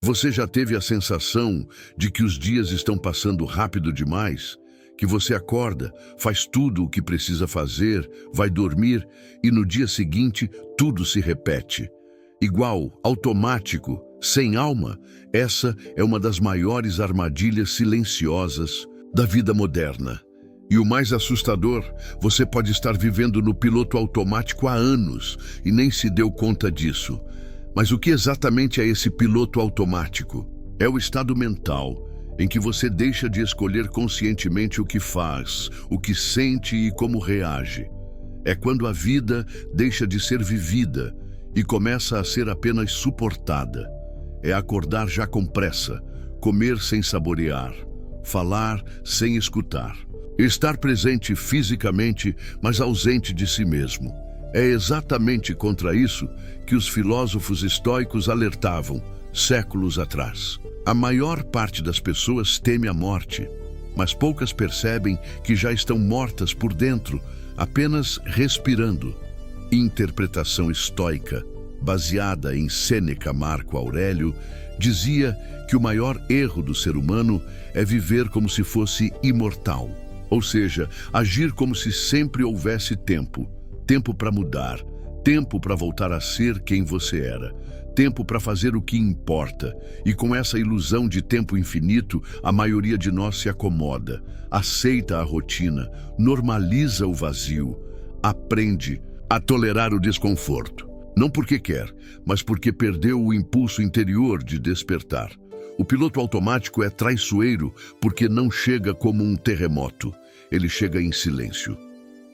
Você já teve a sensação de que os dias estão passando rápido demais? Que você acorda, faz tudo o que precisa fazer, vai dormir e no dia seguinte tudo se repete. Igual, automático, sem alma. Essa é uma das maiores armadilhas silenciosas da vida moderna. E o mais assustador, você pode estar vivendo no piloto automático há anos e nem se deu conta disso. Mas o que exatamente é esse piloto automático? É o estado mental em que você deixa de escolher conscientemente o que faz, o que sente e como reage. É quando a vida deixa de ser vivida e começa a ser apenas suportada. É acordar já com pressa, comer sem saborear, falar sem escutar. Estar presente fisicamente, mas ausente de si mesmo. É exatamente contra isso que os filósofos estoicos alertavam séculos atrás. A maior parte das pessoas teme a morte, mas poucas percebem que já estão mortas por dentro, apenas respirando. Interpretação estoica, baseada em Sêneca Marco Aurélio, dizia que o maior erro do ser humano é viver como se fosse imortal, ou seja, agir como se sempre houvesse tempo. Tempo para mudar, tempo para voltar a ser quem você era, tempo para fazer o que importa. E com essa ilusão de tempo infinito, a maioria de nós se acomoda, aceita a rotina, normaliza o vazio, aprende a tolerar o desconforto. Não porque quer, mas porque perdeu o impulso interior de despertar. O piloto automático é traiçoeiro porque não chega como um terremoto, ele chega em silêncio.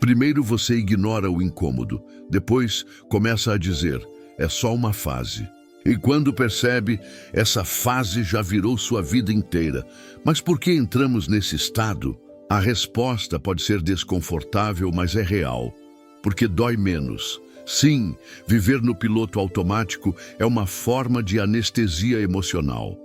Primeiro você ignora o incômodo, depois começa a dizer, é só uma fase. E quando percebe, essa fase já virou sua vida inteira. Mas por que entramos nesse estado? A resposta pode ser desconfortável, mas é real. Porque dói menos. Sim, viver no piloto automático é uma forma de anestesia emocional.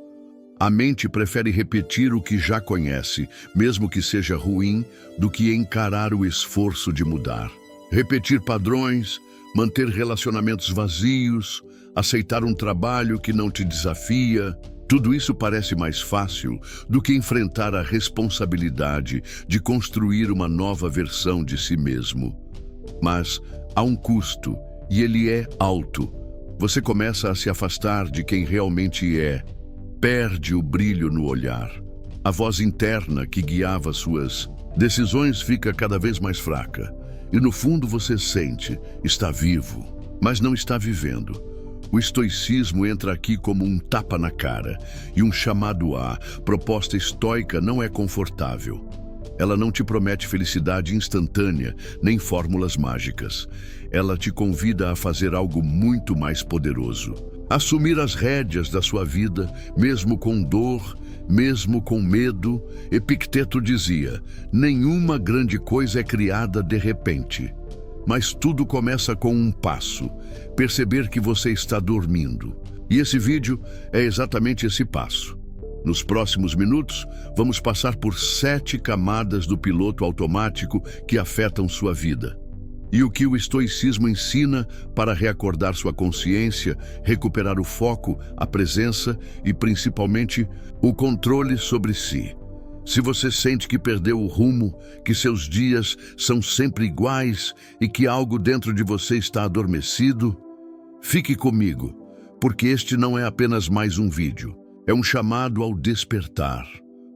A mente prefere repetir o que já conhece, mesmo que seja ruim, do que encarar o esforço de mudar. Repetir padrões, manter relacionamentos vazios, aceitar um trabalho que não te desafia, tudo isso parece mais fácil do que enfrentar a responsabilidade de construir uma nova versão de si mesmo. Mas há um custo, e ele é alto. Você começa a se afastar de quem realmente é, perde o brilho no olhar. A voz interna que guiava suas decisões fica cada vez mais fraca. E no fundo você sente, está vivo, mas não está vivendo. O estoicismo entra aqui como um tapa na cara e um chamado à proposta estoica não é confortável. Ela não te promete felicidade instantânea, nem fórmulas mágicas. Ela te convida a fazer algo muito mais poderoso. Assumir as rédeas da sua vida, mesmo com dor, mesmo com medo. Epicteto dizia, nenhuma grande coisa é criada de repente. Mas tudo começa com um passo, perceber que você está dormindo. E esse vídeo é exatamente esse passo. Nos próximos minutos, vamos passar por 7 camadas do piloto automático que afetam sua vida. E o que o estoicismo ensina para reacordar sua consciência, recuperar o foco, a presença e, principalmente, o controle sobre si. Se você sente que perdeu o rumo, que seus dias são sempre iguais e que algo dentro de você está adormecido, fique comigo, porque este não é apenas mais um vídeo. É um chamado ao despertar.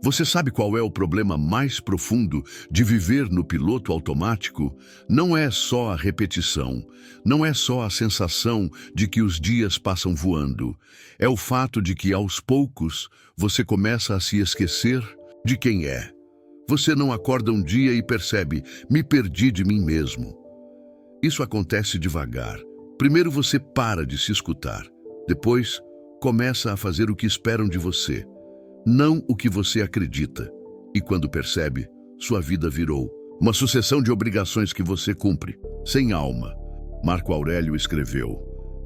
Você sabe qual é o problema mais profundo de viver no piloto automático? Não é só a repetição, não é só a sensação de que os dias passam voando. É o fato de que, aos poucos, você começa a se esquecer de quem é. Você não acorda um dia e percebe, me perdi de mim mesmo. Isso acontece devagar. Primeiro você para de se escutar. Depois, começa a fazer o que esperam de você, não o que você acredita. E quando percebe, sua vida virou uma sucessão de obrigações que você cumpre, sem alma. Marco Aurélio escreveu,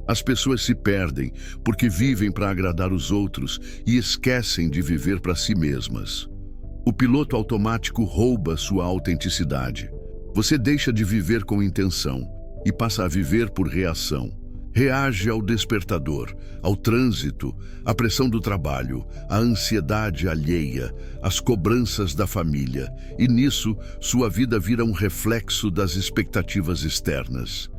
as pessoas se perdem porque vivem para agradar os outros e esquecem de viver para si mesmas. O piloto automático rouba sua autenticidade. Você deixa de viver com intenção e passa a viver por reação. Reage ao despertador, ao trânsito, à pressão do trabalho, à ansiedade alheia, às cobranças da família, e nisso sua vida vira um reflexo das expectativas externas.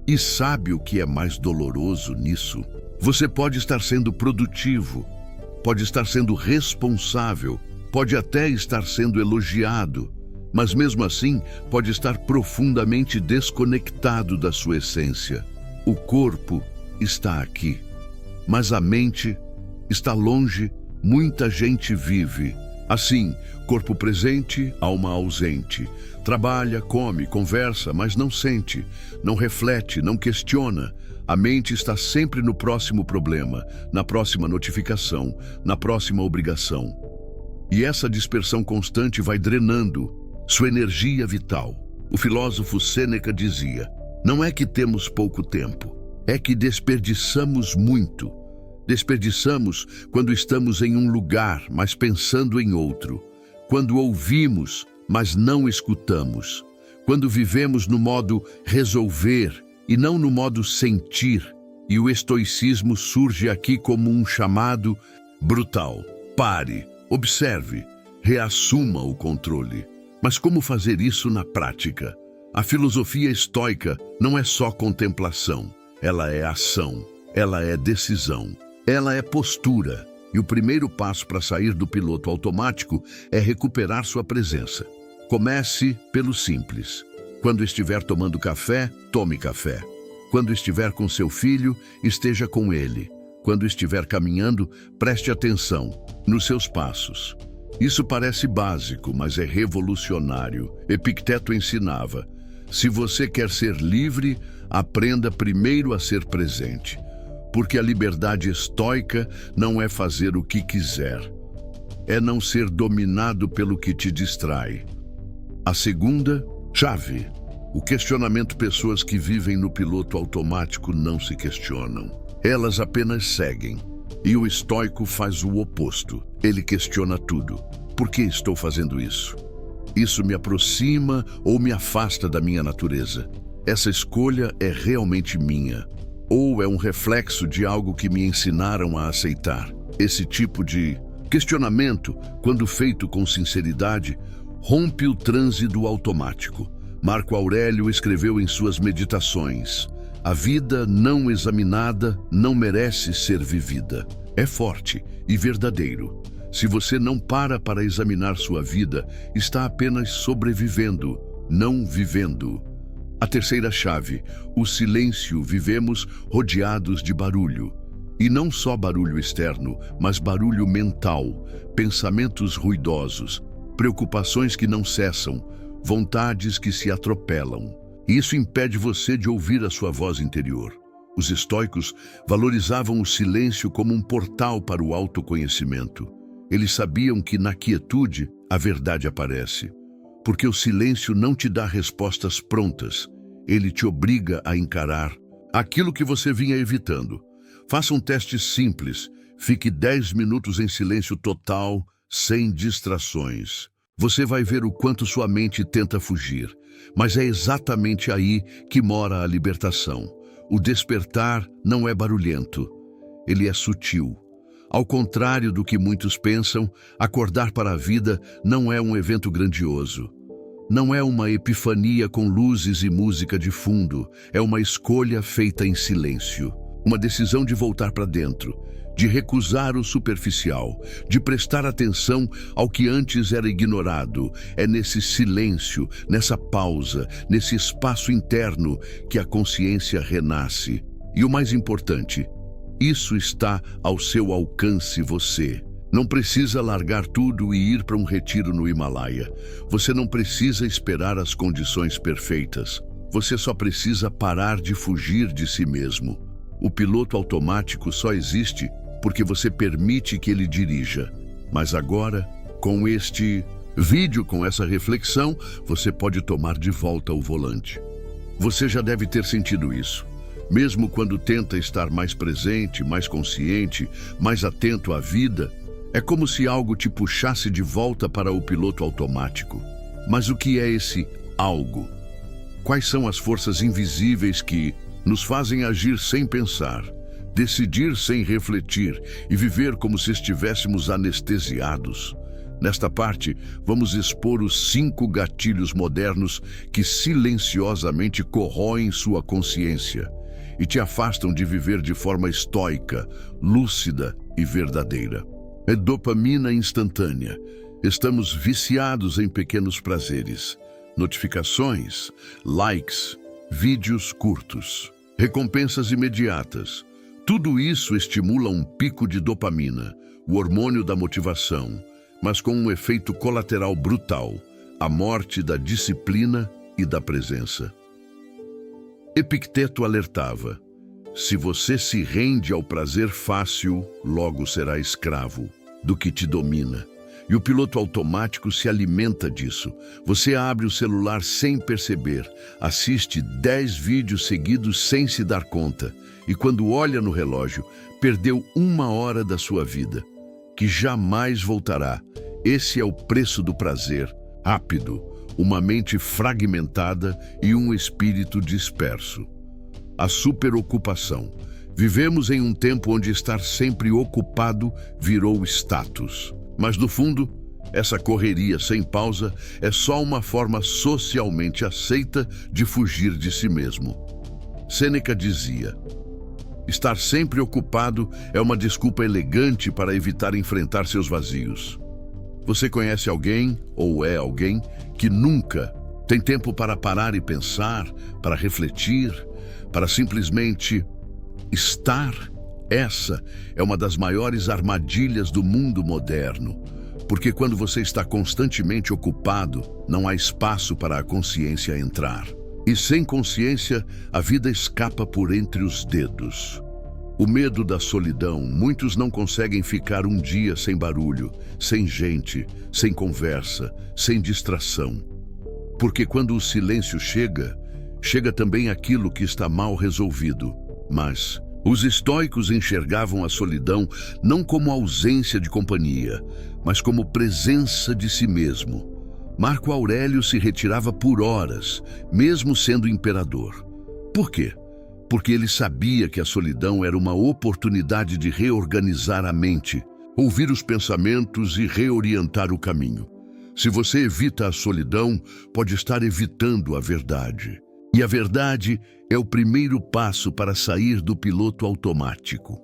E sabe o que é mais doloroso nisso? Você pode estar sendo produtivo, pode estar sendo responsável, pode até estar sendo elogiado, mas mesmo assim pode estar profundamente desconectado da sua essência. O corpo está aqui, mas a mente está longe. Muita gente vive assim: corpo presente, alma ausente. Trabalha, come, conversa, mas não sente, não reflete, não questiona. A mente está sempre no próximo problema, na próxima notificação, na próxima obrigação. E essa dispersão constante vai drenando sua energia vital. O filósofo Sêneca dizia: não é que temos pouco tempo, é que desperdiçamos muito. Desperdiçamos quando estamos em um lugar, mas pensando em outro. Quando ouvimos, mas não escutamos. Quando vivemos no modo resolver e não no modo sentir. E o estoicismo surge aqui como um chamado brutal. Pare, observe, reassuma o controle. Mas como fazer isso na prática? A filosofia estoica não é só contemplação. Ela é ação, ela é decisão, ela é postura. E o primeiro passo para sair do piloto automático é recuperar sua presença. Comece pelo simples. Quando estiver tomando café, tome café. Quando estiver com seu filho, esteja com ele. Quando estiver caminhando, preste atenção nos seus passos. Isso parece básico, mas é revolucionário. Epicteto ensinava: se você quer ser livre, aprenda primeiro a ser presente. Porque a liberdade estoica não é fazer o que quiser. É não ser dominado pelo que te distrai. A segunda chave: o questionamento. Pessoas que vivem no piloto automático não se questionam. Elas apenas seguem. E o estoico faz o oposto. Ele questiona tudo. Por que estou fazendo isso? Isso me aproxima ou me afasta da minha natureza? Essa escolha é realmente minha? Ou é um reflexo de algo que me ensinaram a aceitar? Esse tipo de questionamento, quando feito com sinceridade, rompe o transe do automático. Marco Aurélio escreveu em suas meditações: a vida não examinada não merece ser vivida. É forte e verdadeiro. Se você não para examinar sua vida, está apenas sobrevivendo, não vivendo. A terceira chave: o silêncio. Vivemos rodeados de barulho. E não só barulho externo, mas barulho mental, pensamentos ruidosos, preocupações que não cessam, vontades que se atropelam. Isso impede você de ouvir a sua voz interior. Os estoicos valorizavam o silêncio como um portal para o autoconhecimento. Eles sabiam que na quietude a verdade aparece. Porque o silêncio não te dá respostas prontas. Ele te obriga a encarar aquilo que você vinha evitando. Faça um teste simples. Fique 10 minutos em silêncio total, sem distrações. Você vai ver o quanto sua mente tenta fugir. Mas é exatamente aí que mora a libertação. O despertar não é barulhento. Ele é sutil. Ao contrário do que muitos pensam, acordar para a vida não é um evento grandioso. Não é uma epifania com luzes e música de fundo. É uma escolha feita em silêncio. Uma decisão de voltar para dentro, de recusar o superficial, de prestar atenção ao que antes era ignorado. É nesse silêncio, nessa pausa, nesse espaço interno que a consciência renasce. E o mais importante, isso está ao seu alcance. Você não precisa largar tudo e ir para um retiro no Himalaia. Você não precisa esperar as condições perfeitas. Você só precisa parar de fugir de si mesmo. O piloto automático só existe porque você permite que ele dirija. Mas agora, com este vídeo, com essa reflexão, você pode tomar de volta o volante. Você já deve ter sentido isso. Mesmo quando tenta estar mais presente, mais consciente, mais atento à vida, é como se algo te puxasse de volta para o piloto automático. Mas o que é esse algo? Quais são as forças invisíveis que nos fazem agir sem pensar, decidir sem refletir e viver como se estivéssemos anestesiados. Nesta parte, vamos expor os 5 gatilhos modernos que silenciosamente corroem sua consciência e te afastam de viver de forma estoica, lúcida e verdadeira. É dopamina instantânea. Estamos viciados em pequenos prazeres, notificações, likes, vídeos curtos, recompensas imediatas. Tudo isso estimula um pico de dopamina, o hormônio da motivação, mas com um efeito colateral brutal, a morte da disciplina e da presença. Epicteto alertava: se você se rende ao prazer fácil, logo será escravo do que te domina. E o piloto automático se alimenta disso. Você abre o celular sem perceber, assiste 10 vídeos seguidos sem se dar conta, e quando olha no relógio, perdeu 1 hora da sua vida, que jamais voltará. Esse é o preço do prazer rápido, uma mente fragmentada e um espírito disperso. A superocupação. Vivemos em um tempo onde estar sempre ocupado virou status. Mas, no fundo, essa correria sem pausa é só uma forma socialmente aceita de fugir de si mesmo. Sêneca dizia: estar sempre ocupado é uma desculpa elegante para evitar enfrentar seus vazios. Você conhece alguém, ou é alguém, que nunca tem tempo para parar e pensar, para refletir, para simplesmente estar? Essa é uma das maiores armadilhas do mundo moderno, porque quando você está constantemente ocupado, não há espaço para a consciência entrar. E sem consciência, a vida escapa por entre os dedos. O medo da solidão. Muitos não conseguem ficar um dia sem barulho, sem gente, sem conversa, sem distração. Porque quando o silêncio chega, chega também aquilo que está mal resolvido. Mas os estoicos enxergavam a solidão não como ausência de companhia, mas como presença de si mesmo. Marco Aurélio se retirava por horas, mesmo sendo imperador. Por quê? Porque ele sabia que a solidão era uma oportunidade de reorganizar a mente, ouvir os pensamentos e reorientar o caminho. Se você evita a solidão, pode estar evitando a verdade. E a verdade é o primeiro passo para sair do piloto automático.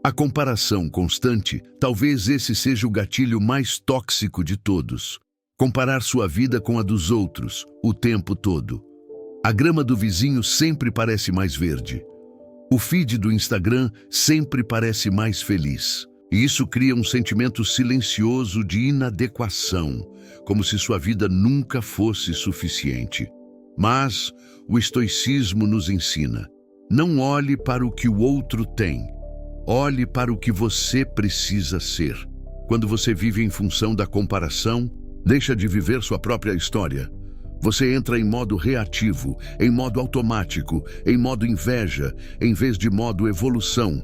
A comparação constante, talvez esse seja o gatilho mais tóxico de todos. Comparar sua vida com a dos outros, o tempo todo. A grama do vizinho sempre parece mais verde. O feed do Instagram sempre parece mais feliz. E isso cria um sentimento silencioso de inadequação, como se sua vida nunca fosse suficiente. Mas o estoicismo nos ensina: não olhe para o que o outro tem, olhe para o que você precisa ser. Quando você vive em função da comparação, deixa de viver sua própria história. Você entra em modo reativo, em modo automático, em modo inveja, em vez de modo evolução.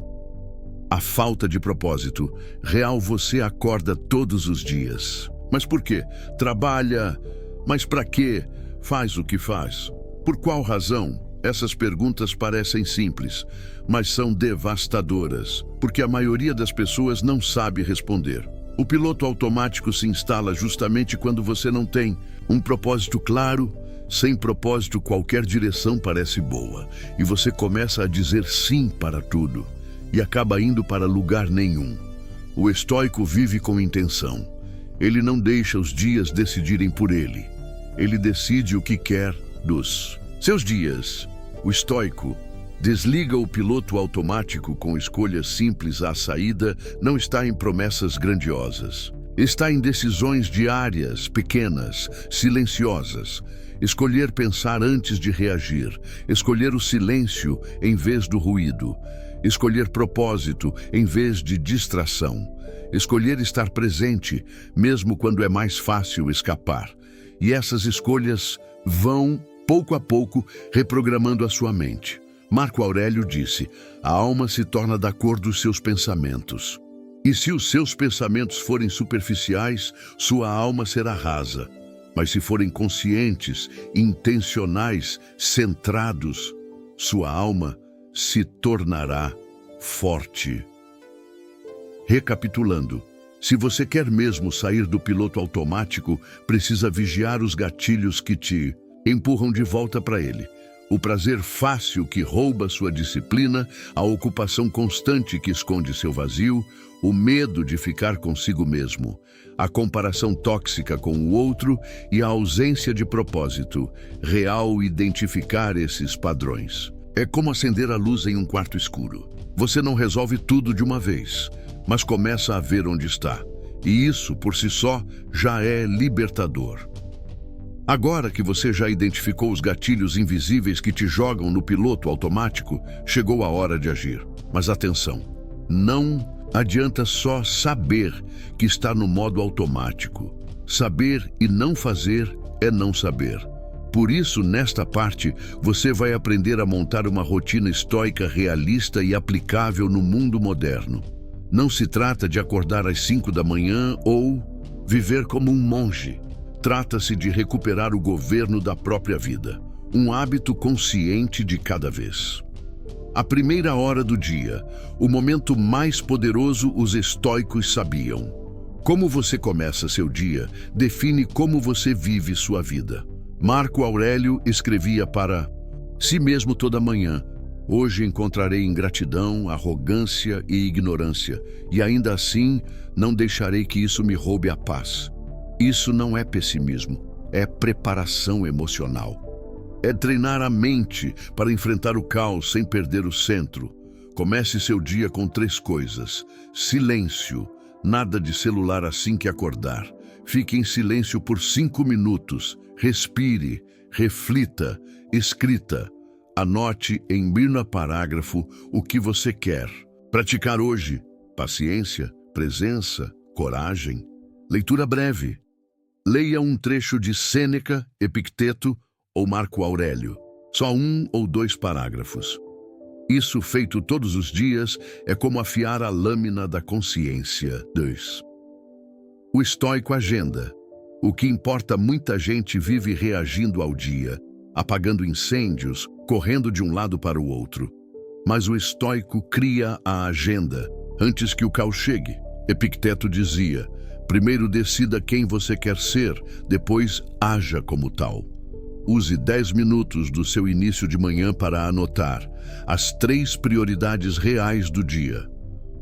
A falta de propósito. Real, você acorda todos os dias. Mas por quê? Trabalha, mas para quê? Faz o que faz. Por qual razão? Essas perguntas parecem simples, mas são devastadoras, porque a maioria das pessoas não sabe responder. O piloto automático se instala justamente quando você não tem um propósito claro. Sem propósito, qualquer direção parece boa, e você começa a dizer sim para tudo, e acaba indo para lugar nenhum. O estoico vive com intenção. Ele não deixa os dias decidirem por ele. Ele decide o que quer dos seus dias. O estoico desliga o piloto automático com escolhas simples. A saída não está em promessas grandiosas. Está em decisões diárias, pequenas, silenciosas. Escolher pensar antes de reagir. Escolher o silêncio em vez do ruído. Escolher propósito em vez de distração. Escolher estar presente, mesmo quando é mais fácil escapar. E essas escolhas vão, pouco a pouco, reprogramando a sua mente. Marco Aurélio disse: a alma se torna da cor dos seus pensamentos. E se os seus pensamentos forem superficiais, sua alma será rasa. Mas se forem conscientes, intencionais, centrados, sua alma se tornará forte. Recapitulando, se você quer mesmo sair do piloto automático, precisa vigiar os gatilhos que te empurram de volta para ele. O prazer fácil que rouba sua disciplina, a ocupação constante que esconde seu vazio, o medo de ficar consigo mesmo, a comparação tóxica com o outro e a ausência de propósito real. Identificar esses padrões é como acender a luz em um quarto escuro. Você não resolve tudo de uma vez, mas começa a ver onde está. E isso, por si só, já é libertador. Agora que você já identificou os gatilhos invisíveis que te jogam no piloto automático, chegou a hora de agir. Mas atenção, não adianta só saber que está no modo automático. Saber e não fazer é não saber. Por isso, nesta parte, você vai aprender a montar uma rotina estoica realista e aplicável no mundo moderno. Não se trata de acordar às 5 da manhã ou viver como um monge. Trata-se de recuperar o governo da própria vida, um hábito consciente de cada vez. A primeira hora do dia, o momento mais poderoso, os estoicos sabiam. Como você começa seu dia, define como você vive sua vida. Marco Aurélio escrevia para si mesmo toda manhã: hoje encontrarei ingratidão, arrogância e ignorância, e ainda assim não deixarei que isso me roube a paz. Isso não é pessimismo, é preparação emocional. É treinar a mente para enfrentar o caos sem perder o centro. Comece seu dia com 3 coisas. Silêncio, nada de celular assim que acordar. Fique em silêncio por 5 minutos. Respire, reflita, escrita. Anote em parágrafo o que você quer praticar hoje. Paciência, presença, coragem. Leitura breve. Leia um trecho de Sêneca, Epicteto ou Marco Aurélio. Só 1 ou 2 parágrafos. Isso feito todos os dias é como afiar a lâmina da consciência. 2. O estoico agenda. O que importa, muita gente vive reagindo ao dia, apagando incêndios, correndo de um lado para o outro. Mas o estoico cria a agenda antes que o caos chegue. Epicteto dizia: primeiro decida quem você quer ser, depois haja como tal. Use 10 minutos do seu início de manhã para anotar as 3 prioridades reais do dia.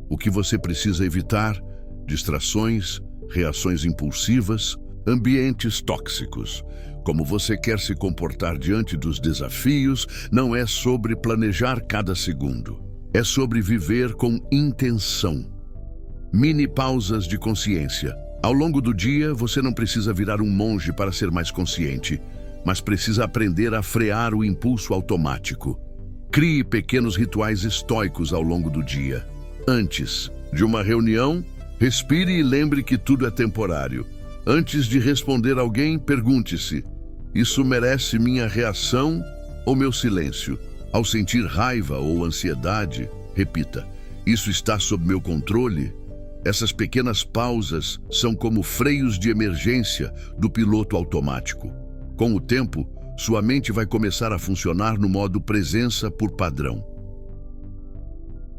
O que você precisa evitar: distrações, reações impulsivas, ambientes tóxicos. Como você quer se comportar diante dos desafios não é sobre planejar cada segundo. É sobre viver com intenção. Mini pausas de consciência. Ao longo do dia, você não precisa virar um monge para ser mais consciente, mas precisa aprender a frear o impulso automático. Crie pequenos rituais estoicos ao longo do dia. Antes de uma reunião, respire e lembre que tudo é temporário. Antes de responder alguém, pergunte-se: isso merece minha reação ou meu silêncio? Ao sentir raiva ou ansiedade, repita: isso está sob meu controle? Essas pequenas pausas são como freios de emergência do piloto automático. Com o tempo, sua mente vai começar a funcionar no modo presença por padrão.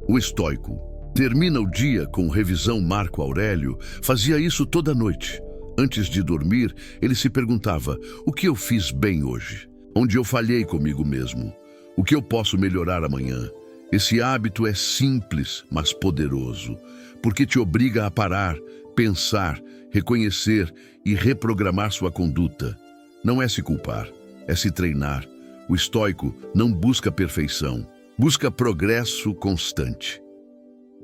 O estoico termina o dia com revisão. Marco Aurélio fazia isso toda noite. Antes de dormir, ele se perguntava: o que eu fiz bem hoje? Onde eu falhei comigo mesmo? O que eu posso melhorar amanhã? Esse hábito é simples, mas poderoso, porque te obriga a parar, pensar, reconhecer e reprogramar sua conduta. Não é se culpar, é se treinar. O estoico não busca perfeição, busca progresso constante.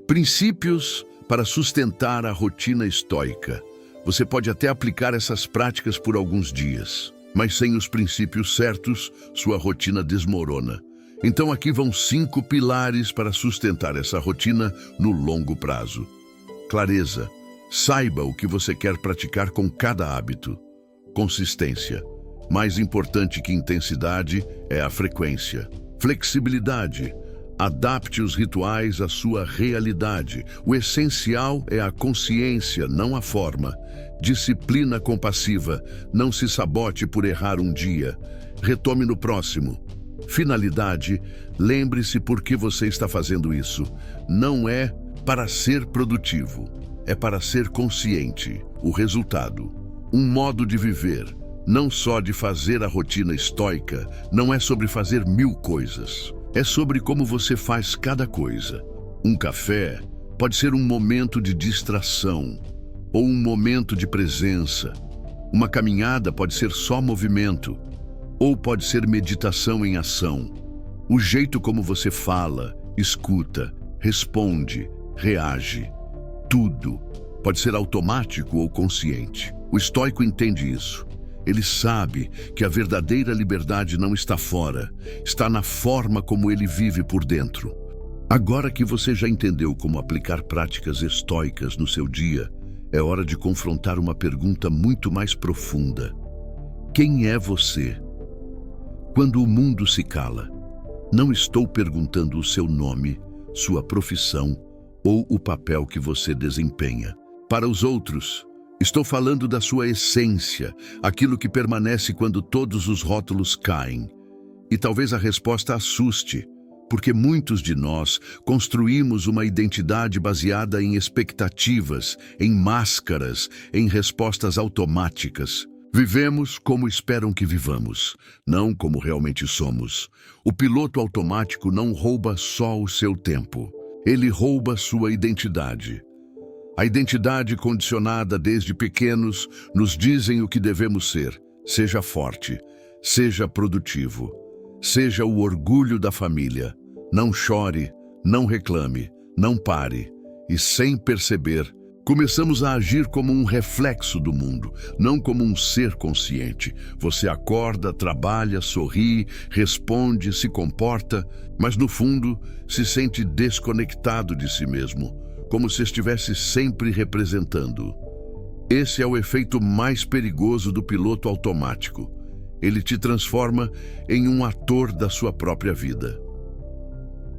Princípios para sustentar a rotina estoica. Você pode até aplicar essas práticas por alguns dias, mas sem os princípios certos, sua rotina desmorona. Então aqui vão 5 pilares para sustentar essa rotina no longo prazo. Clareza. Saiba o que você quer praticar com cada hábito. Consistência. Mais importante que intensidade é a frequência. Flexibilidade. Adapte os rituais à sua realidade. O essencial é a consciência, não a forma. Disciplina compassiva. Não se sabote por errar um dia. Retome no próximo. Finalidade, lembre-se por que você está fazendo isso. Não é para ser produtivo, é para ser consciente. O resultado, um modo de viver, não só de fazer a rotina estoica, não é sobre fazer 1000 coisas. É sobre como você faz cada coisa. Um café pode ser um momento de distração ou um momento de presença. Uma caminhada pode ser só movimento ou pode ser meditação em ação. O jeito como você fala, escuta, responde, reage, tudo pode ser automático ou consciente. O estoico entende isso. Ele sabe que a verdadeira liberdade não está fora, está na forma como ele vive por dentro. Agora que você já entendeu como aplicar práticas estoicas no seu dia, é hora de confrontar uma pergunta muito mais profunda. Quem é você? Quando o mundo se cala, não estou perguntando o seu nome, sua profissão ou o papel que você desempenha. Para os outros, estou falando da sua essência, aquilo que permanece quando todos os rótulos caem. E talvez a resposta assuste, porque muitos de nós construímos uma identidade baseada em expectativas, em máscaras, em respostas automáticas. Vivemos como esperam que vivamos, não como realmente somos. O piloto automático não rouba só o seu tempo, ele rouba sua identidade. A identidade condicionada desde pequenos nos dizem o que devemos ser. Seja forte, seja produtivo, seja o orgulho da família. Não chore, não reclame, não pare. E sem perceber, começamos a agir como um reflexo do mundo, não como um ser consciente. Você acorda, trabalha, sorri, responde, se comporta, mas no fundo se sente desconectado de si mesmo, como se estivesse sempre representando. Esse é o efeito mais perigoso do piloto automático. Ele te transforma em um ator da sua própria vida.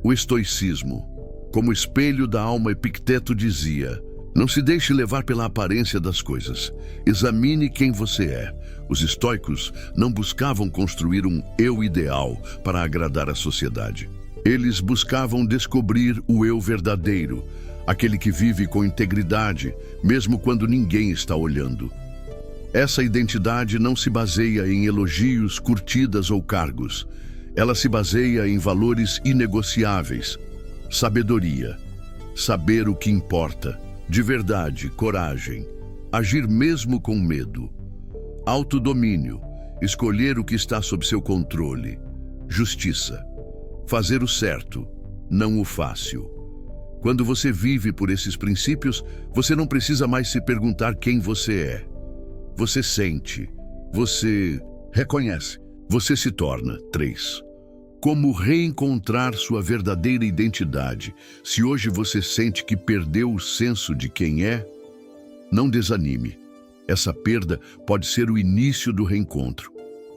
O estoicismo, como espelho da alma, Epicteto dizia: não se deixe levar pela aparência das coisas. Examine quem você é. Os estoicos não buscavam construir um eu ideal para agradar a sociedade. Eles buscavam descobrir o eu verdadeiro, aquele que vive com integridade, mesmo quando ninguém está olhando. Essa identidade não se baseia em elogios, curtidas ou cargos. Ela se baseia em valores inegociáveis. Sabedoria, saber o que importa, de verdade, coragem, agir mesmo com medo. Autodomínio, escolher o que está sob seu controle. Justiça, fazer o certo, não o fácil. Quando você vive por esses princípios, você não precisa mais se perguntar quem você é. Você sente, você reconhece, você se torna. 3. Como reencontrar sua verdadeira identidade? Se hoje você sente que perdeu o senso de quem é, não desanime. Essa perda pode ser o início do reencontro.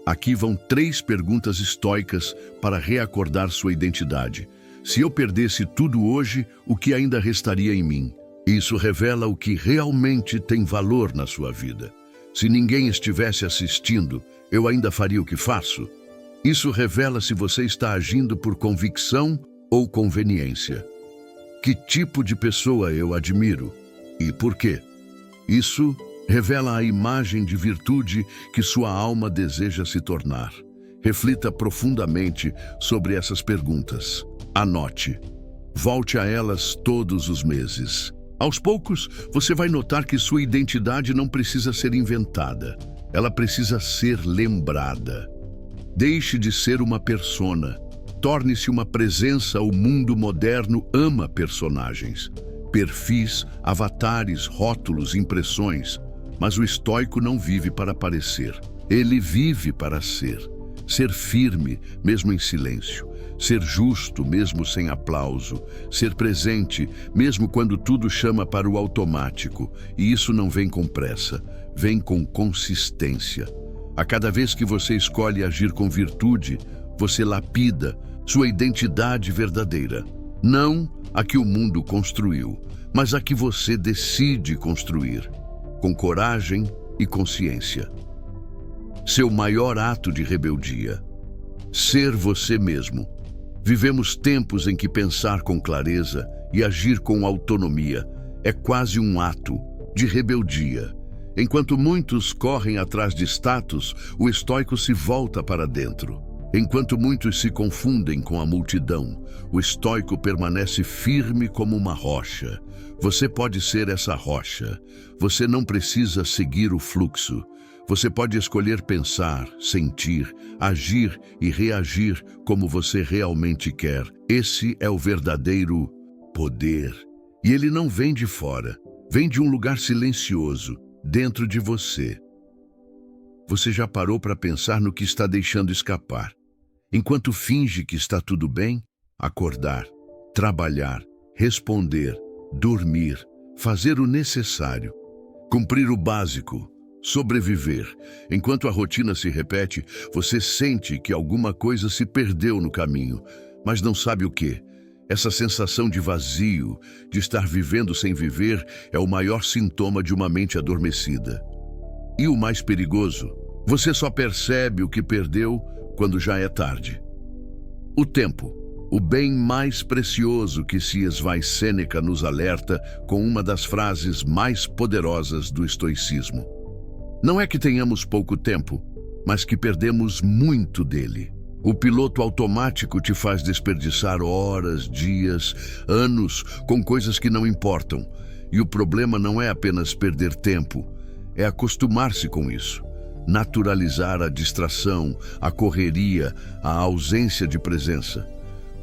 Aqui vão 3 perguntas estoicas para reacordar sua identidade. Se eu perdesse tudo hoje, o que ainda restaria em mim? Isso revela o que realmente tem valor na sua vida. Se ninguém estivesse assistindo, eu ainda faria o que faço? Isso revela se você está agindo por convicção ou conveniência. Que tipo de pessoa eu admiro e por quê? Isso revela a imagem de virtude que sua alma deseja se tornar. Reflita profundamente sobre essas perguntas. Anote. Volte a elas todos os meses. Aos poucos, você vai notar que sua identidade não precisa ser inventada. Ela precisa ser lembrada. Deixe de ser uma persona. Torne-se uma presença. O mundo moderno ama personagens. Perfis, avatares, rótulos, impressões. Mas o estoico não vive para parecer. Ele vive para ser. Ser firme, mesmo em silêncio. Ser justo, mesmo sem aplauso. Ser presente, mesmo quando tudo chama para o automático. E isso não vem com pressa, vem com consistência. A cada vez que você escolhe agir com virtude, você lapida sua identidade verdadeira. Não a que o mundo construiu, mas a que você decide construir, com coragem e consciência. Seu maior ato de rebeldia. Ser você mesmo. Vivemos tempos em que pensar com clareza e agir com autonomia é quase um ato de rebeldia. Enquanto muitos correm atrás de status, o estoico se volta para dentro. Enquanto muitos se confundem com a multidão, o estoico permanece firme como uma rocha. Você pode ser essa rocha. Você não precisa seguir o fluxo. Você pode escolher pensar, sentir, agir e reagir como você realmente quer. Esse é o verdadeiro poder. E ele não vem de fora, vem de um lugar silencioso, dentro de você. Você já parou para pensar no que está deixando escapar? Enquanto finge que está tudo bem, acordar, trabalhar, responder, dormir, fazer o necessário, cumprir o básico, sobreviver. Enquanto a rotina se repete, você sente que alguma coisa se perdeu no caminho, mas não sabe o quê. Essa sensação de vazio, de estar vivendo sem viver, é o maior sintoma de uma mente adormecida. E o mais perigoso, você só percebe o que perdeu quando já é tarde. O tempo, o bem mais precioso que se esvai Sêneca nos alerta com uma das frases mais poderosas do estoicismo. Não é que tenhamos pouco tempo, mas que perdemos muito dele. O piloto automático te faz desperdiçar horas, dias, anos com coisas que não importam. E o problema não é apenas perder tempo, é acostumar-se com isso. Naturalizar a distração, a correria, a ausência de presença.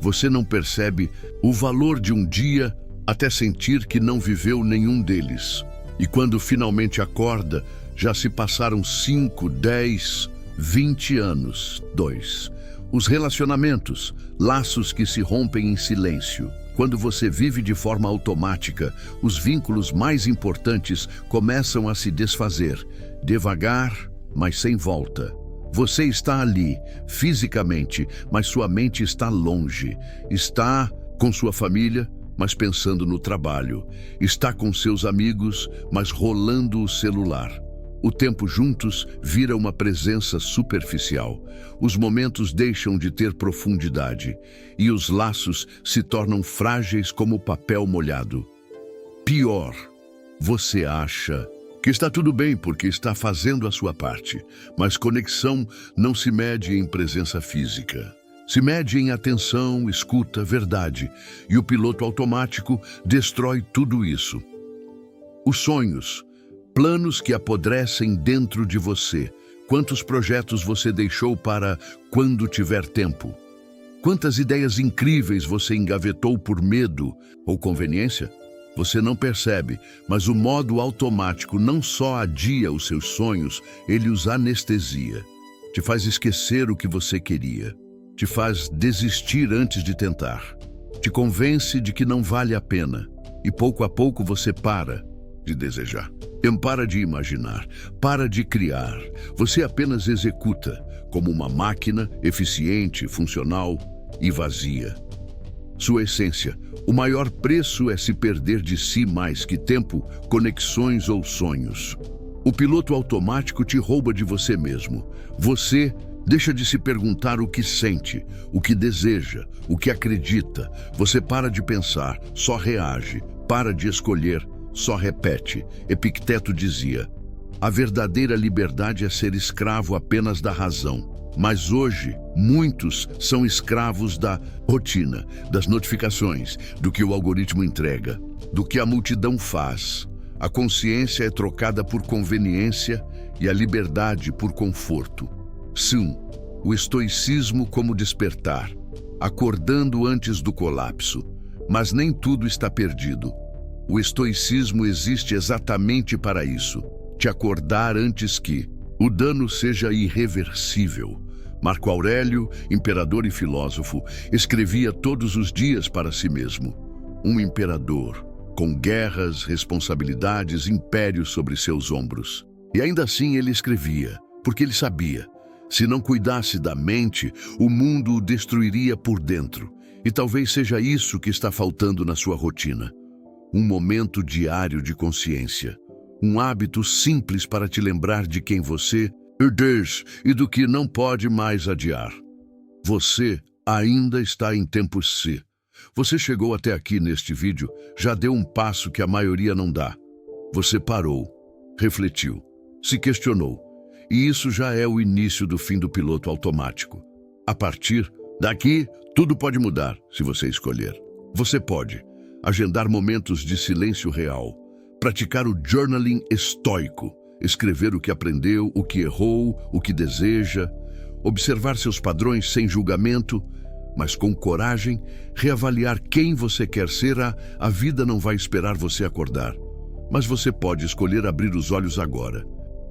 Você não percebe o valor de um dia até sentir que não viveu nenhum deles. E quando finalmente acorda, já se passaram 5, 10, 20 anos. 2. Os relacionamentos, laços que se rompem em silêncio. Quando você vive de forma automática, os vínculos mais importantes começam a se desfazer, devagar, mas sem volta. Você está ali, fisicamente, mas sua mente está longe. Está com sua família, mas pensando no trabalho. Está com seus amigos, mas rolando o celular. O tempo juntos vira uma presença superficial. Os momentos deixam de ter profundidade e os laços se tornam frágeis como papel molhado. Pior, você acha que está tudo bem porque está fazendo a sua parte, mas conexão não se mede em presença física. Se mede em atenção, escuta, verdade, e o piloto automático destrói tudo isso. Os sonhos, planos que apodrecem dentro de você. Quantos projetos você deixou para quando tiver tempo? Quantas ideias incríveis você engavetou por medo ou conveniência? Você não percebe, mas o modo automático não só adia os seus sonhos, ele os anestesia. Te faz esquecer o que você queria. Te faz desistir antes de tentar. Te convence de que não vale a pena. E pouco a pouco você para de desejar. Para de imaginar, para de criar. Você apenas executa, como uma máquina eficiente, funcional e vazia. Sua essência, o maior preço é se perder de si mais que tempo, conexões ou sonhos. O piloto automático te rouba de você mesmo. Você deixa de se perguntar o que sente, o que deseja, o que acredita. Você para de pensar, só reage, para de escolher, só repete. Epicteto dizia: a verdadeira liberdade é ser escravo apenas da razão. Mas hoje, muitos são escravos da rotina, das notificações, do que o algoritmo entrega, do que a multidão faz. A consciência é trocada por conveniência e a liberdade por conforto. Sim, o estoicismo como despertar, acordando antes do colapso. Mas nem tudo está perdido. O estoicismo existe exatamente para isso, te acordar antes que o dano seja irreversível. Marco Aurélio, imperador e filósofo, escrevia todos os dias para si mesmo. Um imperador, com guerras, responsabilidades, impérios sobre seus ombros. E ainda assim ele escrevia, porque ele sabia, se não cuidasse da mente, o mundo o destruiria por dentro. E talvez seja isso que está faltando na sua rotina. Um momento diário de consciência. Um hábito simples para te lembrar de quem você é e do que não pode mais adiar. Você ainda está em tempo C. Você chegou até aqui neste vídeo, já deu um passo que a maioria não dá. Você parou, refletiu, se questionou. E isso já é o início do fim do piloto automático. A partir daqui, tudo pode mudar, se você escolher. Você pode agendar momentos de silêncio real, praticar o journaling estoico, escrever o que aprendeu, o que errou, o que deseja, observar seus padrões sem julgamento, mas com coragem, reavaliar quem você quer ser. A vida não vai esperar você acordar, mas você pode escolher abrir os olhos agora.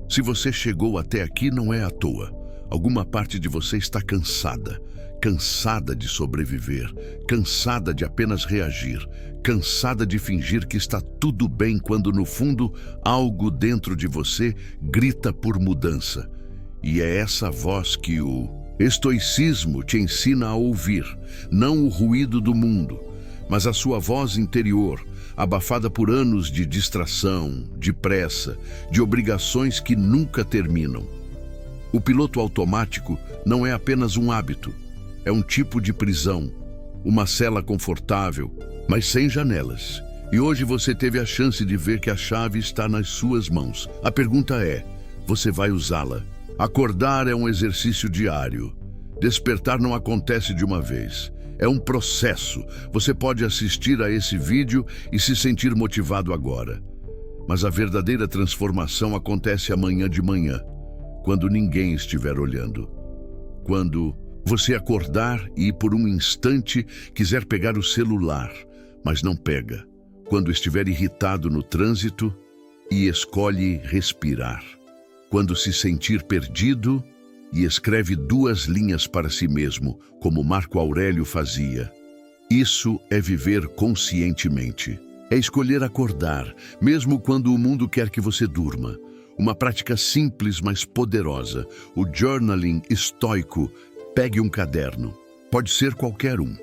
Se você chegou até aqui, não é à toa. Alguma parte de você está cansada, cansada de sobreviver, cansada de apenas reagir, cansada de fingir que está tudo bem quando, no fundo, algo dentro de você grita por mudança. E é essa voz que o estoicismo te ensina a ouvir, não o ruído do mundo, mas a sua voz interior, abafada por anos de distração, de pressa, de obrigações que nunca terminam. O piloto automático não é apenas um hábito, é um tipo de prisão, uma cela confortável, mas sem janelas. E hoje você teve a chance de ver que a chave está nas suas mãos. A pergunta é, você vai usá-la? Acordar é um exercício diário. Despertar não acontece de uma vez. É um processo. Você pode assistir a esse vídeo e se sentir motivado agora. Mas a verdadeira transformação acontece amanhã de manhã, quando ninguém estiver olhando. Quando você acordar e, por um instante, quiser pegar o celular, mas não pega. Quando estiver irritado no trânsito e escolhe respirar. Quando se sentir perdido e escreve 2 linhas para si mesmo, como Marco Aurélio fazia. Isso é viver conscientemente. É escolher acordar, mesmo quando o mundo quer que você durma. Uma prática simples, mas poderosa. O journaling estoico. Pegue um caderno. Pode ser qualquer um.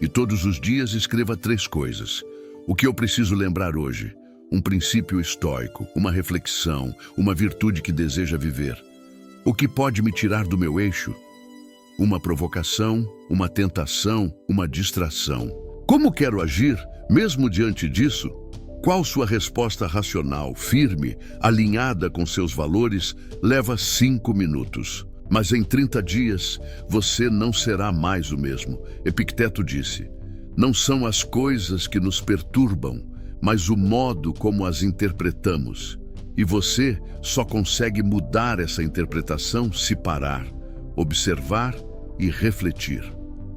E todos os dias escreva 3 coisas. O que eu preciso lembrar hoje? Um princípio estoico, uma reflexão, uma virtude que deseja viver. O que pode me tirar do meu eixo? Uma provocação, uma tentação, uma distração. Como quero agir, mesmo diante disso? Qual sua resposta racional, firme, alinhada com seus valores? Leva 5 minutos. Mas em 30 dias, você não será mais o mesmo. Epicteto disse, não são as coisas que nos perturbam, mas o modo como as interpretamos. E você só consegue mudar essa interpretação se parar, observar e refletir.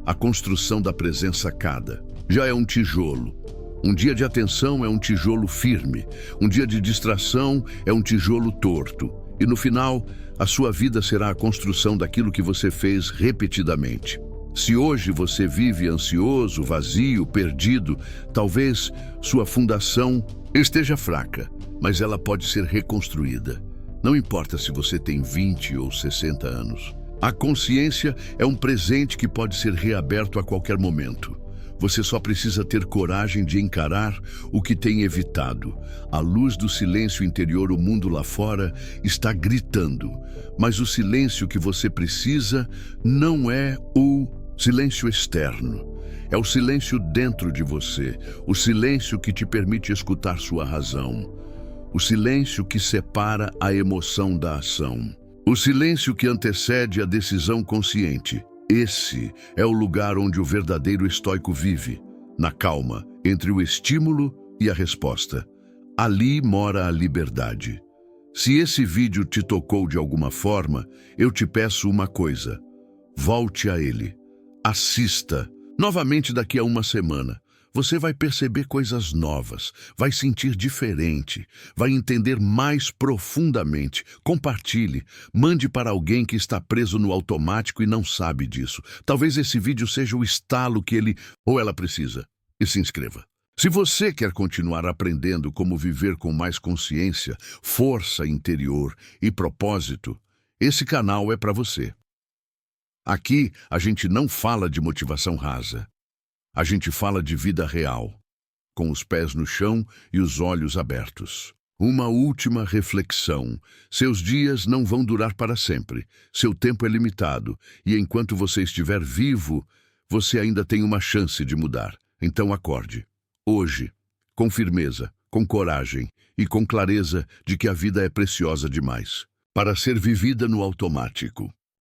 A construção da presença cada já é um tijolo. Um dia de atenção é um tijolo firme. Um dia de distração é um tijolo torto. E no final, a sua vida será a construção daquilo que você fez repetidamente. Se hoje você vive ansioso, vazio, perdido, talvez sua fundação esteja fraca, mas ela pode ser reconstruída. Não importa se você tem 20 ou 60 anos. A consciência é um presente que pode ser reaberto a qualquer momento. Você só precisa ter coragem de encarar o que tem evitado. À luz do silêncio interior, o mundo lá fora está gritando. Mas o silêncio que você precisa não é o silêncio externo. É o silêncio dentro de você. O silêncio que te permite escutar sua razão. O silêncio que separa a emoção da ação. O silêncio que antecede a decisão consciente. Esse é o lugar onde o verdadeiro estoico vive, na calma, entre o estímulo e a resposta. Ali mora a liberdade. Se esse vídeo te tocou de alguma forma, eu te peço uma coisa. Volte a ele. Assista novamente daqui a uma semana. Você vai perceber coisas novas, vai sentir diferente, vai entender mais profundamente. Compartilhe, mande para alguém que está preso no automático e não sabe disso. Talvez esse vídeo seja o estalo que ele ou ela precisa. E se inscreva. Se você quer continuar aprendendo como viver com mais consciência, força interior e propósito, esse canal é para você. Aqui a gente não fala de motivação rasa. A gente fala de vida real, com os pés no chão e os olhos abertos. Uma última reflexão. Seus dias não vão durar para sempre. Seu tempo é limitado. E enquanto você estiver vivo, você ainda tem uma chance de mudar. Então acorde. Hoje. Com firmeza, com coragem e com clareza de que a vida é preciosa demais para ser vivida no automático.